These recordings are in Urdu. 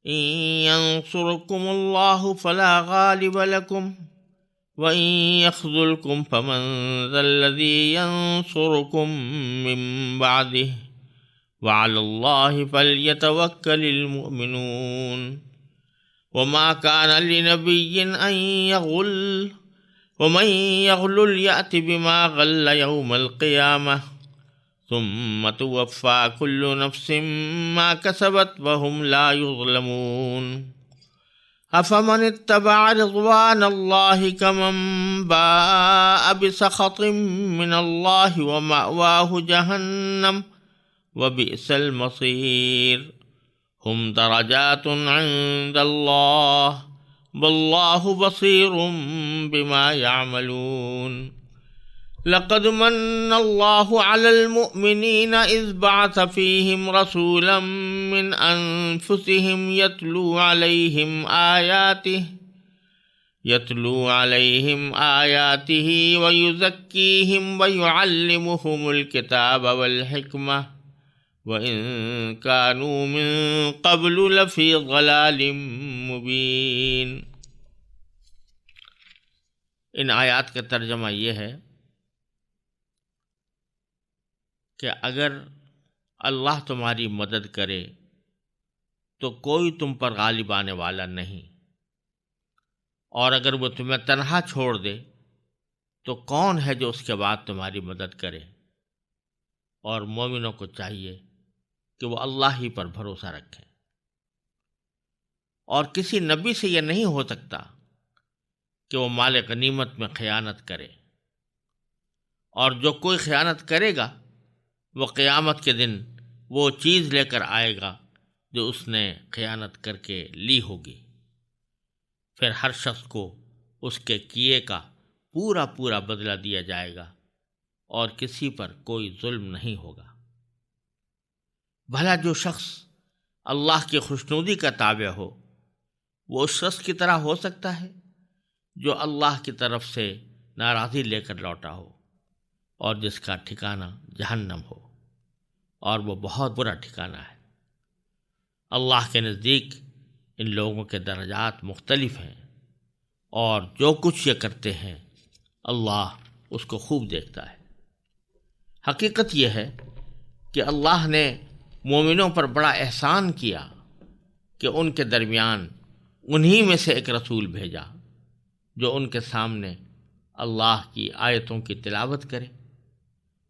إن ينصركم الله فلا غالب لكم وإن يخذلكم فمن ذا الذي ينصركم من بعده وعلى الله فليتوكل المؤمنون وما كان لنبي أن يغل ومن يغلل يأت بما غل يوم القيامة ثم توفى كل نفس ما كسبت وهم لا يظلمون أفمن اتبع رضوان الله كمن باء بسخط من الله ومأواه جهنم وبئس المصير هم درجات عند الله والله بصير بما يعملون لقد من الله على المؤمنين إذ بعث فيهم رسولا من أنفسهم يتلو عليهم آياته ويزكيهم ويعلمهم الكتاب والحكمة وَإِن كَانُوا مِن قَبْلُ لَفِي ضَلَالٍ مُبِينٍ۔ ان آیات کا ترجمہ یہ ہے کہ اگر اللہ تمہاری مدد کرے تو کوئی تم پر غالب آنے والا نہیں، اور اگر وہ تمہیں تنہا چھوڑ دے تو کون ہے جو اس کے بعد تمہاری مدد کرے؟ اور مومنوں کو چاہیے کہ وہ اللہ ہی پر بھروسہ رکھیں، اور کسی نبی سے یہ نہیں ہو سکتا کہ وہ مال غنیمت میں خیانت کرے، اور جو کوئی خیانت کرے گا وہ قیامت کے دن وہ چیز لے کر آئے گا جو اس نے خیانت کر کے لی ہوگی، پھر ہر شخص کو اس کے کیے کا پورا پورا بدلہ دیا جائے گا اور کسی پر کوئی ظلم نہیں ہوگا۔ بھلا جو شخص اللہ کی خوشنودی کا تابع ہو وہ اس شخص کی طرح ہو سکتا ہے جو اللہ کی طرف سے ناراضی لے کر لوٹا ہو اور جس کا ٹھکانہ جہنم ہو، اور وہ بہت برا ٹھکانہ ہے۔ اللہ کے نزدیک ان لوگوں کے درجات مختلف ہیں، اور جو کچھ یہ کرتے ہیں اللہ اس کو خوب دیکھتا ہے۔ حقیقت یہ ہے کہ اللہ نے مومنوں پر بڑا احسان کیا کہ ان کے درمیان انہی میں سے ایک رسول بھیجا جو ان کے سامنے اللہ کی آیتوں کی تلاوت کرے،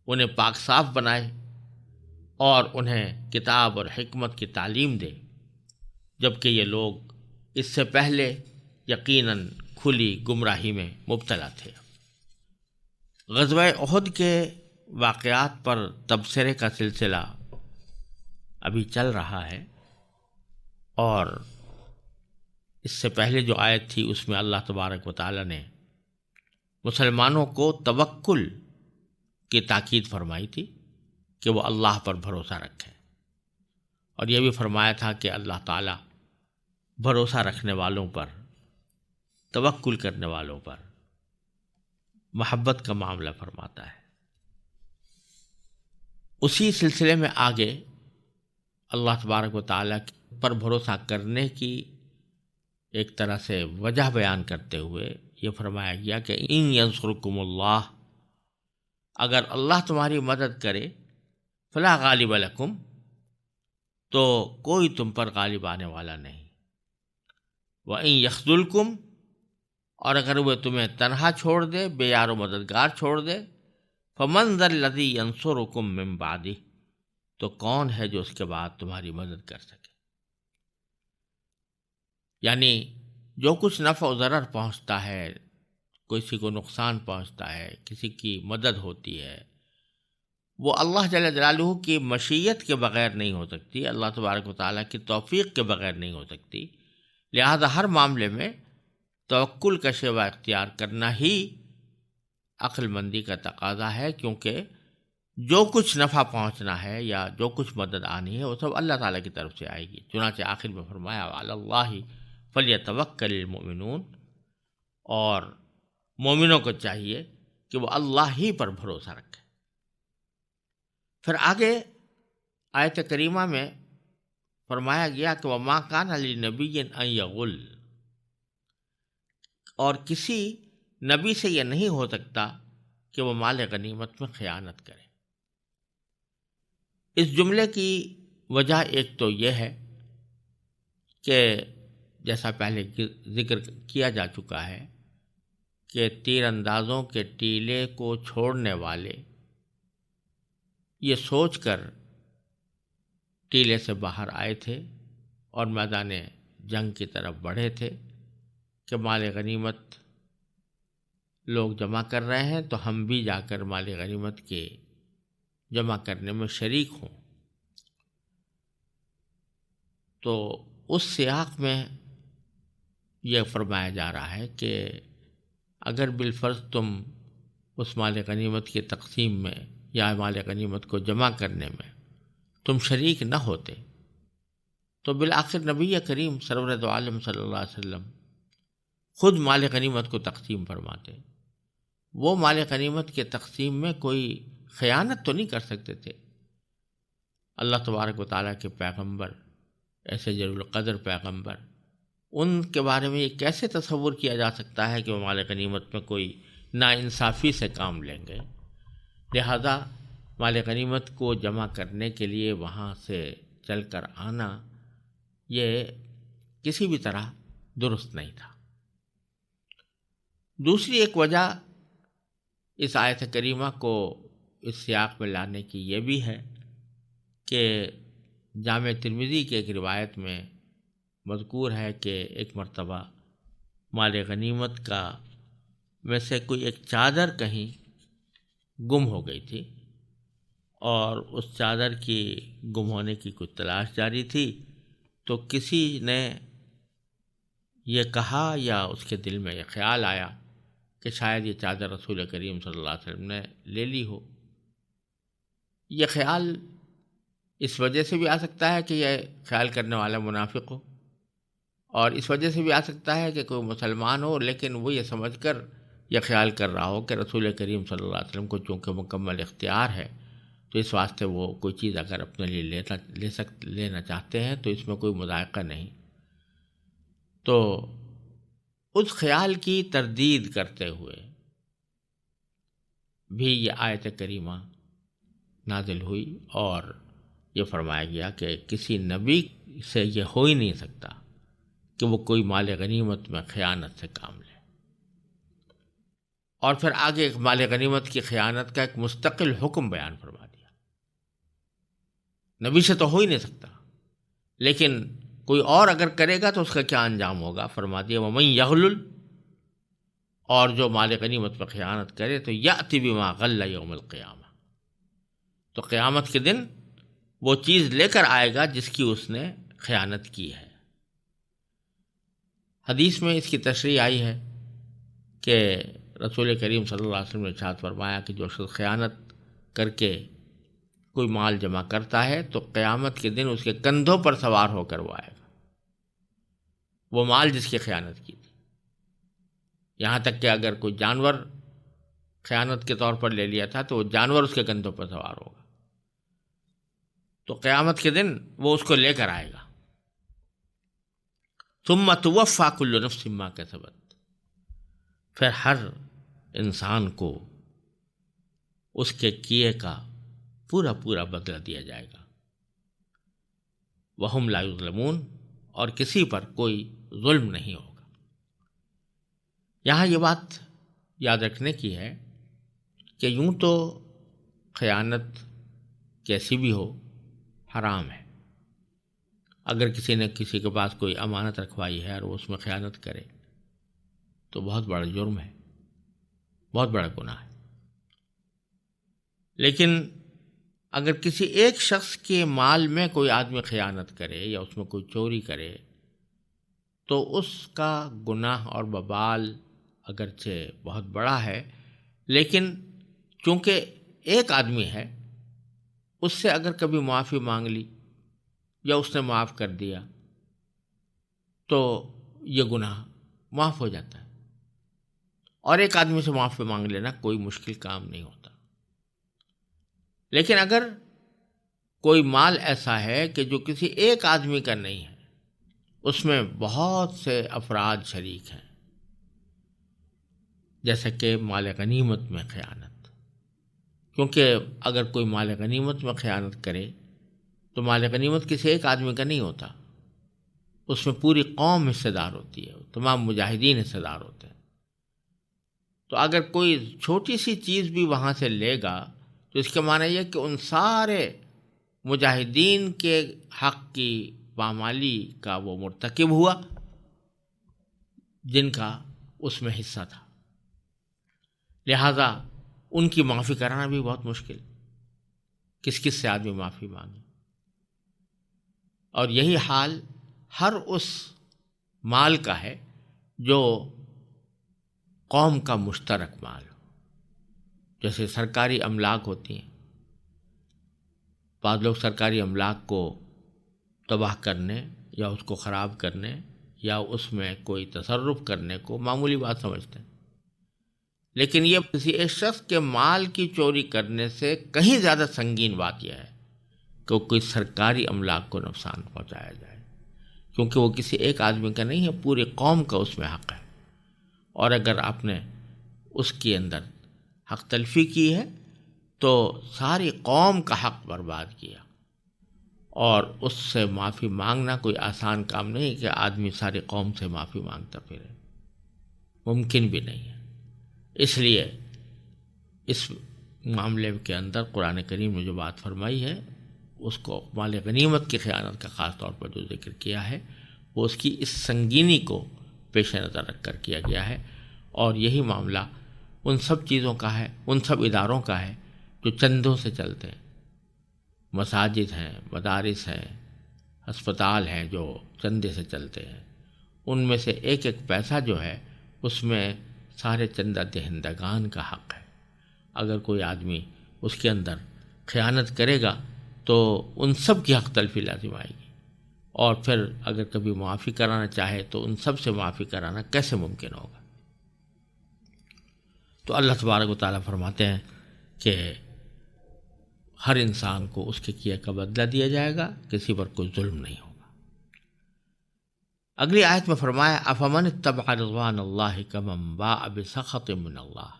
انہیں پاک صاف بنائے اور انہیں کتاب اور حکمت کی تعلیم دے، جبکہ یہ لوگ اس سے پہلے یقیناً کھلی گمراہی میں مبتلا تھے۔ غزوہ احد کے واقعات پر تبصرے کا سلسلہ ابھی چل رہا ہے، اور اس سے پہلے جو آیت تھی اس میں اللہ تبارک و تعالی نے مسلمانوں کو توکل کی تاکید فرمائی تھی کہ وہ اللہ پر بھروسہ رکھیں، اور یہ بھی فرمایا تھا کہ اللہ تعالی بھروسہ رکھنے والوں پر، توکل کرنے والوں پر محبت کا معاملہ فرماتا ہے۔ اسی سلسلے میں آگے اللہ تبارک و تعالیٰ پر بھروسہ کرنے کی ایک طرح سے وجہ بیان کرتے ہوئے یہ فرمایا گیا کہ ان ینصرکم اللہ، اگر اللہ تمہاری مدد کرے، فلا غالب لکم، تو کوئی تم پر غالب آنے والا نہیں، وَإِن یخذلکم، اور اگر وہ تمہیں تنہا چھوڑ دے، بے یار و مددگار چھوڑ دے، فَمَن ذَا الَّذِي يَنصُرُكُم مِّن بَعْدِهِ، تو کون ہے جو اس کے بعد تمہاری مدد کر سکے؟ یعنی جو کچھ نفع و ضرر پہنچتا ہے، کسی کو نقصان پہنچتا ہے، کسی کی مدد ہوتی ہے، وہ اللہ جل جلالہ کی مشیت کے بغیر نہیں ہو سکتی، اللہ تبارک و تعالیٰ کی توفیق کے بغیر نہیں ہو سکتی۔ لہذا ہر معاملے میں توکل کا شیوہ اختیار کرنا ہی عقل مندی کا تقاضا ہے، کیونکہ جو کچھ نفع پہنچنا ہے یا جو کچھ مدد آنی ہے وہ سب اللہ تعالیٰ کی طرف سے آئے گی۔ چنانچہ آخر میں فرمایا وعلی اللہ فلیتوکل المؤمنون، اور مومنوں کو چاہیے کہ وہ اللہ ہی پر بھروسہ رکھیں۔ پھر آگے آیت کریمہ میں فرمایا گیا کہ وما کان لنبی ان یغل، اور کسی نبی سے یہ نہیں ہو سکتا کہ وہ مال غنیمت میں خیانت کرے۔ اس جملے کی وجہ ایک تو یہ ہے کہ جیسا پہلے ذکر کیا جا چکا ہے کہ تیر اندازوں کے ٹیلے کو چھوڑنے والے یہ سوچ کر ٹیلے سے باہر آئے تھے اور میدان جنگ کی طرف بڑھے تھے کہ مال غنیمت لوگ جمع کر رہے ہیں تو ہم بھی جا کر مال غنیمت کے جمع کرنے میں شریک ہوں۔ تو اس سیاق میں یہ فرمایا جا رہا ہے کہ اگر بالفرض تم اس مال غنیمت کی تقسیم میں یا مال غنیمت کو جمع کرنے میں تم شریک نہ ہوتے تو بالآخر نبی کریم سرورد عالم صلی اللہ علیہ وسلم خود مال غنیمت کو تقسیم فرماتے۔ وہ مال غنیمت کے تقسیم میں کوئی خیانت تو نہیں کر سکتے تھے۔ اللہ تبارک و تعالیٰ کے پیغمبر، ایسے جلیل القدر پیغمبر، ان کے بارے میں یہ کیسے تصور کیا جا سکتا ہے کہ وہ مال غنیمت میں کوئی ناانصافی سے کام لیں گے؟ لہذا مال غنیمت کو جمع کرنے کے لیے وہاں سے چل کر آنا یہ کسی بھی طرح درست نہیں تھا۔ دوسری ایک وجہ اس آیت کریمہ کو اس سیاق میں لانے کی یہ بھی ہے کہ جامع ترمذی کی ایک روایت میں مذکور ہے کہ ایک مرتبہ مال غنیمت کا میں سے کوئی ایک چادر کہیں گم ہو گئی تھی، اور اس چادر کی گم ہونے کی کچھ تلاش جاری تھی، تو کسی نے یہ کہا یا اس کے دل میں یہ خیال آیا کہ شاید یہ چادر رسول کریم صلی اللہ علیہ وسلم نے لے لی ہو۔ یہ خیال اس وجہ سے بھی آ سکتا ہے کہ یہ خیال کرنے والا منافق ہو، اور اس وجہ سے بھی آ سکتا ہے کہ کوئی مسلمان ہو لیکن وہ یہ سمجھ کر یہ خیال کر رہا ہو کہ رسول کریم صلی اللہ علیہ وسلم کو چونکہ مکمل اختیار ہے تو اس واسطے وہ کوئی چیز اگر اپنے لیے لینا چاہتے ہیں تو اس میں کوئی مذائقہ نہیں۔ تو اس خیال کی تردید کرتے ہوئے بھی یہ آیت کریمہ نازل ہوئی، اور یہ فرمایا گیا کہ کسی نبی سے یہ ہو ہی نہیں سکتا کہ وہ کوئی مال غنیمت میں خیانت سے کام لے۔ اور پھر آگے ایک مال غنیمت کی خیانت کا ایک مستقل حکم بیان فرما دیا۔ نبی سے تو ہو ہی نہیں سکتا، لیکن کوئی اور اگر کرے گا تو اس کا کیا انجام ہوگا؟ فرما دیا وَمَن یغلل، اور جو مال غنیمت میں خیانت کرے تو یأتی بما غل یوم القیامہ، تو قیامت کے دن وہ چیز لے کر آئے گا جس کی اس نے خیانت کی ہے۔ حدیث میں اس کی تشریح آئی ہے کہ رسول کریم صلی اللہ علیہ وسلم نے ارشاد فرمایا کہ جو شخص خیانت کر کے کوئی مال جمع کرتا ہے تو قیامت کے دن اس کے کندھوں پر سوار ہو کر وہ آئے گا، وہ مال جس کی خیانت کی تھی۔ یہاں تک کہ اگر کوئی جانور خیانت کے طور پر لے لیا تھا تو وہ جانور اس کے کندھوں پر سوار ہوگا، تو قیامت کے دن وہ اس کو لے کر آئے گا۔ ثم توفی کل نفس ما کسبت، پھر ہر انسان کو اس کے کیے کا پورا پورا بدلہ دیا جائے گا۔ وہم لا یظلمون، اور کسی پر کوئی ظلم نہیں ہوگا۔ یہاں یہ بات یاد رکھنے کی ہے کہ یوں تو خیانت کیسی بھی ہو حرام ہے۔ اگر کسی نے کسی کے پاس کوئی امانت رکھوائی ہے اور وہ اس میں خیانت کرے تو بہت بڑا جرم ہے، بہت بڑا گناہ ہے۔ لیکن اگر کسی ایک شخص کے مال میں کوئی آدمی خیانت کرے یا اس میں کوئی چوری کرے تو اس کا گناہ اور وبال اگرچہ بہت بڑا ہے، لیکن چونکہ ایک آدمی ہے، اس سے اگر کبھی معافی مانگ لی یا اس نے معاف کر دیا تو یہ گناہ معاف ہو جاتا ہے، اور ایک آدمی سے معافی مانگ لینا کوئی مشکل کام نہیں ہوتا۔ لیکن اگر کوئی مال ایسا ہے کہ جو کسی ایک آدمی کا نہیں ہے، اس میں بہت سے افراد شریک ہیں، جیسے کہ مال غنیمت میں خیانت. کیونکہ اگر کوئی مال غنیمت میں خیانت کرے تو مال غنیمت کسی ایک آدمی کا نہیں ہوتا، اس میں پوری قوم حصے دار ہوتی ہے، تمام مجاہدین حصے دار ہوتے ہیں. تو اگر کوئی چھوٹی سی چیز بھی وہاں سے لے گا تو اس کے معنی یہ کہ ان سارے مجاہدین کے حق کی پامالی کا وہ مرتکب ہوا جن کا اس میں حصہ تھا. لہذا ان کی معافی کرانا بھی بہت مشکل، کس کس سے آدمی معافی مانگے. اور یہی حال ہر اس مال کا ہے جو قوم کا مشترک مال ہو. جیسے سرکاری املاک ہوتی ہیں، بعض لوگ سرکاری املاک کو تباہ کرنے یا اس کو خراب کرنے یا اس میں کوئی تصرف کرنے کو معمولی بات سمجھتے ہیں، لیکن یہ کسی ایک شخص کے مال کی چوری کرنے سے کہیں زیادہ سنگین بات یہ ہے کہ کوئی سرکاری املاک کو نقصان پہنچایا جائے، کیونکہ وہ کسی ایک آدمی کا نہیں ہے، پوری قوم کا اس میں حق ہے. اور اگر آپ نے اس کے اندر حق تلفی کی ہے تو ساری قوم کا حق برباد کیا. اور اس سے معافی مانگنا کوئی آسان کام نہیں کہ آدمی ساری قوم سے معافی مانگتا پھرے، ممکن بھی نہیں ہے. اس لیے اس معاملے کے اندر قرآن کریم نے جو بات فرمائی ہے اس کو مال غنیمت کی خیانت کا خاص طور پر جو ذکر کیا ہے وہ اس کی اس سنگینی کو پیش نظر رکھ کر کیا گیا ہے. اور یہی معاملہ ان سب چیزوں کا ہے، ان سب اداروں کا ہے جو چندوں سے چلتے ہیں. مساجد ہیں، مدارس ہیں، ہسپتال ہیں جو چندے سے چلتے ہیں. ان میں سے ایک ایک پیسہ جو ہے اس میں سارے چندہ دہندگان کا حق ہے. اگر کوئی آدمی اس کے اندر خیانت کرے گا تو ان سب کی حق تلفی لازم آئے گی. اور پھر اگر کبھی معافی کرانا چاہے تو ان سب سے معافی کرانا کیسے ممکن ہوگا؟ تو اللہ تبارک و تعالیٰ فرماتے ہیں کہ ہر انسان کو اس کے کیے کا بدلہ دیا جائے گا، کسی پر کوئی ظلم نہیں ہوگا. اگلی آیت میں فرمایا افمن اتبع رضوان اللہ کمن باء بسخط من اللہ،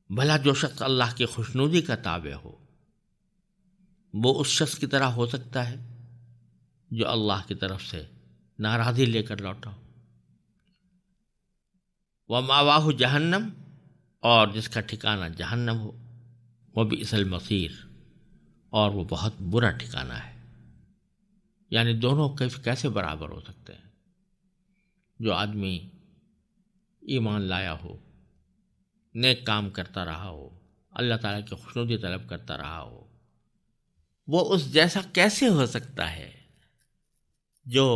بھلا جو شخص اللہ کی خوشنودی کا تابع ہو وہ اس شخص کی طرح ہو سکتا ہے جو اللہ کی طرف سے ناراضی لے کر لوٹا ہو. وَمَأْوَاهُ جہنم، اور جس کا ٹھکانہ جہنم ہو. وَبِئْسَ الْمَصِيرُ، اور وہ بہت برا ٹھکانہ ہے. یعنی دونوں کیسے برابر ہو سکتے ہیں؟ جو آدمی ایمان لایا ہو، نیک کام کرتا رہا ہو، اللہ تعالیٰ کی خوشنودی طلب کرتا رہا ہو، وہ اس جیسا کیسے ہو سکتا ہے جو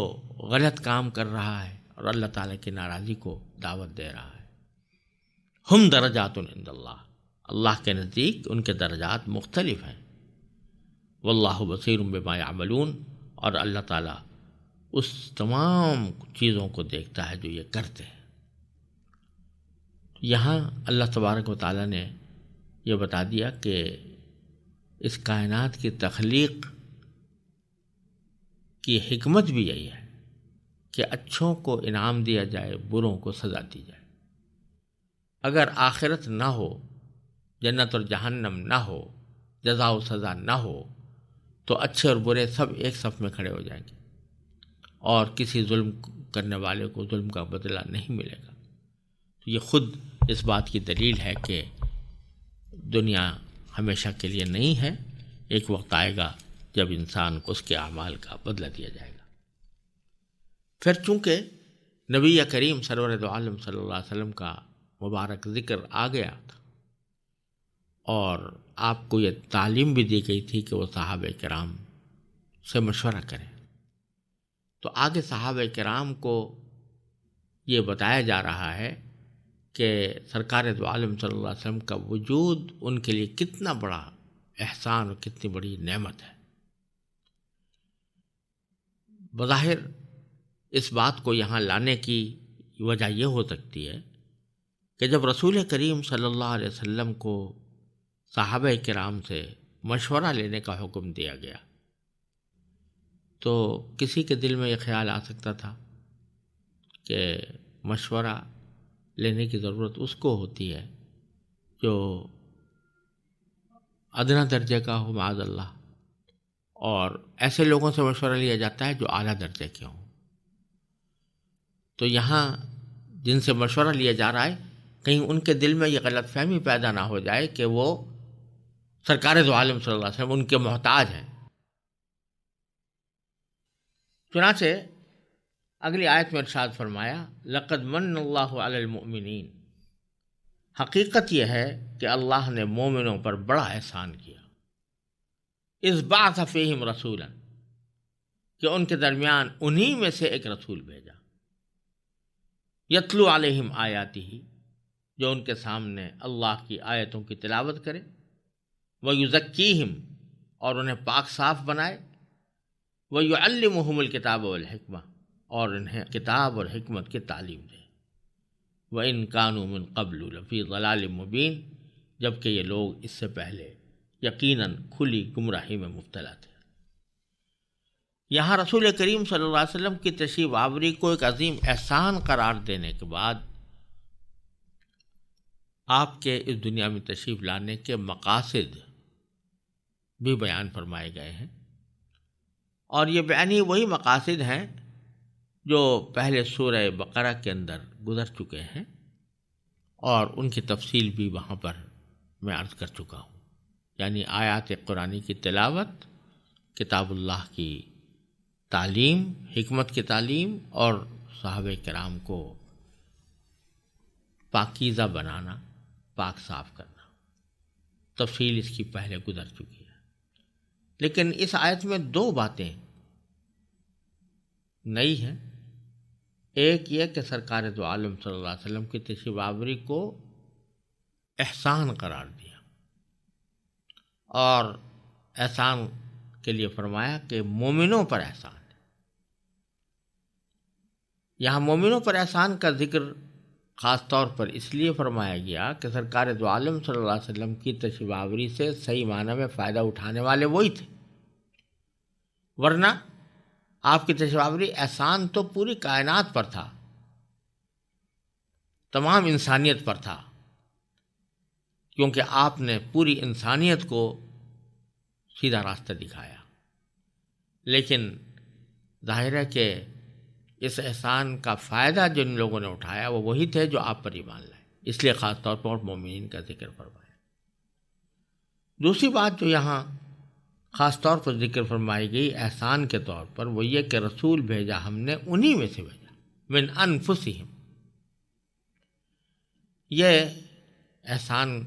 غلط کام کر رہا ہے اور اللہ تعالیٰ کی ناراضی کو دعوت دے رہا ہے. ہم درجات عند اللہ، اللہ کے نزدیک ان کے درجات مختلف ہیں. واللہ بصیر بما یعملون، اور اللہ تعالیٰ اس تمام چیزوں کو دیکھتا ہے جو یہ کرتے ہیں. یہاں اللہ تبارک و تعالیٰ نے یہ بتا دیا کہ اس کائنات کی تخلیق کی حکمت بھی یہی ہے کہ اچھوں کو انعام دیا جائے، بروں کو سزا دی جائے. اگر آخرت نہ ہو، جنت اور جہنم نہ ہو، جزا و سزا نہ ہو، تو اچھے اور برے سب ایک صف میں کھڑے ہو جائیں گے اور کسی ظلم کرنے والے کو ظلم کا بدلہ نہیں ملے گا. تو یہ خود اس بات کی دلیل ہے کہ دنیا ہمیشہ کے لیے نہیں ہے. ایک وقت آئے گا جب انسان کو اس کے اعمال کا بدلہ دیا جائے گا. پھر چونکہ نبی کریم سرور دو عالم صلی اللہ علیہ وسلم کا مبارک ذکر آ گیا تھا اور آپ کو یہ تعلیم بھی دی گئی تھی کہ وہ صحابہ کرام سے مشورہ کریں، تو آگے صحابہ کرام کو یہ بتایا جا رہا ہے کہ سرکار دو عالم صلی اللہ علیہ وسلم کا وجود ان کے لیے کتنا بڑا احسان اور کتنی بڑی نعمت ہے. بظاہر اس بات کو یہاں لانے کی وجہ یہ ہو سکتی ہے کہ جب رسول کریم صلی اللہ علیہ وسلم کو صحابہ کرام سے مشورہ لینے کا حکم دیا گیا۔ تو کسی کے دل میں یہ خیال آ سکتا تھا کہ مشورہ لینے کی ضرورت اس کو ہوتی ہے جو ادنا درجے کا ہو معاذ اللہ، اور ایسے لوگوں سے مشورہ لیا جاتا ہے جو اعلیٰ درجے کے ہوں۔ تو یہاں جن سے مشورہ لیا جا رہا ہے کہیں ان کے دل میں یہ غلط فہمی پیدا نہ ہو جائے کہ وہ سرکار دو عالم صلی اللہ علیہ وسلم ان کے محتاج ہیں۔ چنانچہ اگلی آیت میں ارشاد فرمایا لقد من اللہ علی المؤمنین، حقیقت یہ ہے کہ اللہ نے مومنوں پر بڑا احسان کیا، اذ بعث فیہم رسولا، کہ ان کے درمیان انہی میں سے ایک رسول بھیجا، یتلو علیہم آیاتہ، جو ان کے سامنے اللہ کی آیتوں کی تلاوت کرے، ویزکیہم، اور انہیں پاک صاف بنائے، ویعلمہم الکتاب والحکمہ، اور انہیں کتاب اور حکمت کی تعلیم دے، وَإِن كَانُوا مِن قَبْلُ لَفِي ضَلَالٍ مُبِينٍ، جبکہ یہ لوگ اس سے پہلے یقیناً کھلی گمراہی میں مبتلا تھے۔ یہاں رسول کریم صلی اللہ علیہ وسلم کی تشریف آوری کو ایک عظیم احسان قرار دینے کے بعد آپ کے اس دنیا میں تشریف لانے کے مقاصد بھی بیان فرمائے گئے ہیں، اور یہ بیانی وہی مقاصد ہیں جو پہلے سورہ بقرہ کے اندر گزر چکے ہیں، اور ان کی تفصیل بھی وہاں پر میں عرض کر چکا ہوں، یعنی آیات قرآنی کی تلاوت، کتاب اللہ کی تعلیم، حکمت کی تعلیم، اور صحابہ کرام کو پاکیزہ بنانا، پاک صاف کرنا۔ تفصیل اس کی پہلے گزر چکی ہے، لیکن اس آیت میں دو باتیں نئی ہیں۔ ایک یہ کہ سرکار دو عالم صلی اللہ علیہ وسلم کی تشریف آوری کو احسان قرار دیا، اور احسان کے لیے فرمایا کہ مومنوں پر احسان ہے۔ یہاں مومنوں پر احسان کا ذکر خاص طور پر اس لیے فرمایا گیا کہ سرکار دو عالم صلی اللہ علیہ وسلم کی تشریف آوری سے صحیح معنی میں فائدہ اٹھانے والے وہی تھے، ورنہ آپ کی تشریف آوری احسان تو پوری کائنات پر تھا، تمام انسانیت پر تھا، کیونکہ آپ نے پوری انسانیت کو سیدھا راستہ دکھایا۔ لیکن ظاہر ہے کہ اس احسان کا فائدہ جن لوگوں نے اٹھایا وہ وہی تھے جو آپ پر ایمان لائے، اس لیے خاص طور پر مومنین کا ذکر فرمایا۔ دوسری بات جو یہاں خاص طور پر ذکر فرمائی گئی احسان کے طور پر، وہ یہ کہ رسول بھیجا ہم نے انہی میں سے بھیجا، من انفسہم۔ یہ احسان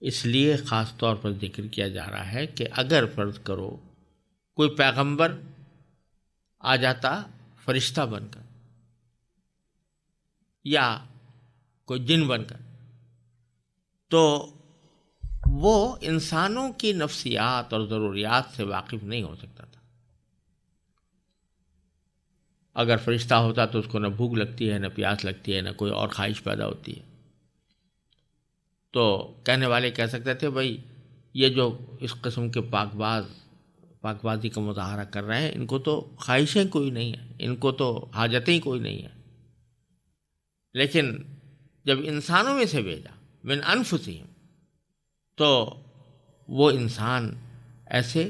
اس لیے خاص طور پر ذکر کیا جا رہا ہے کہ اگر فرض کرو کوئی پیغمبر آ جاتا فرشتہ بن کر یا کوئی جن بن کر، تو وہ انسانوں کی نفسیات اور ضروریات سے واقف نہیں ہو سکتا تھا۔ اگر فرشتہ ہوتا تو اس کو نہ بھوک لگتی ہے، نہ پیاس لگتی ہے، نہ کوئی اور خواہش پیدا ہوتی ہے، تو کہنے والے کہہ سکتے تھے بھائی یہ جو اس قسم کے پاک بازی کا مظاہرہ کر رہے ہیں، ان کو تو خواہشیں کوئی نہیں ہیں، ان کو تو حاجتیں کوئی نہیں ہیں۔ لیکن جب انسانوں میں سے بھیجا من انفسہم، تو وہ انسان ایسے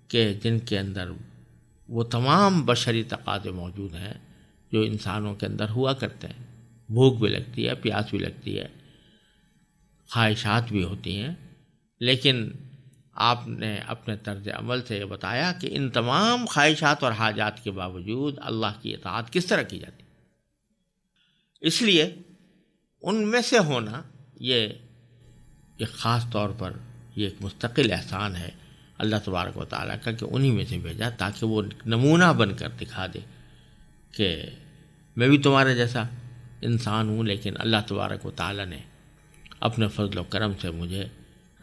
کہ جن کے اندر وہ تمام بشری تقاضے موجود ہیں جو انسانوں کے اندر ہوا کرتے ہیں، بھوک بھی لگتی ہے، پیاس بھی لگتی ہے، خواہشات بھی ہوتی ہیں، لیکن آپ نے اپنے طرز عمل سے یہ بتایا کہ ان تمام خواہشات اور حاجات کے باوجود اللہ کی اطاعت کس طرح کی جاتی۔ اس لیے ان میں سے ہونا یہ ایک خاص طور پر یہ ایک مستقل احسان ہے اللہ تبارک و تعالیٰ کا کہ انہی میں سے بھیجا تاکہ وہ نمونہ بن کر دکھا دے کہ میں بھی تمہارے جیسا انسان ہوں، لیکن اللہ تبارک و تعالیٰ نے اپنے فضل و کرم سے مجھے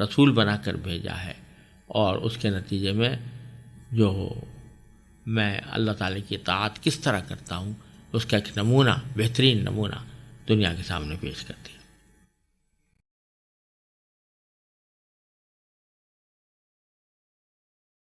رسول بنا کر بھیجا ہے، اور اس کے نتیجے میں جو میں اللہ تعالیٰ کی اطاعت کس طرح کرتا ہوں اس کا ایک نمونہ، بہترین نمونہ دنیا کے سامنے پیش کرتی ہے۔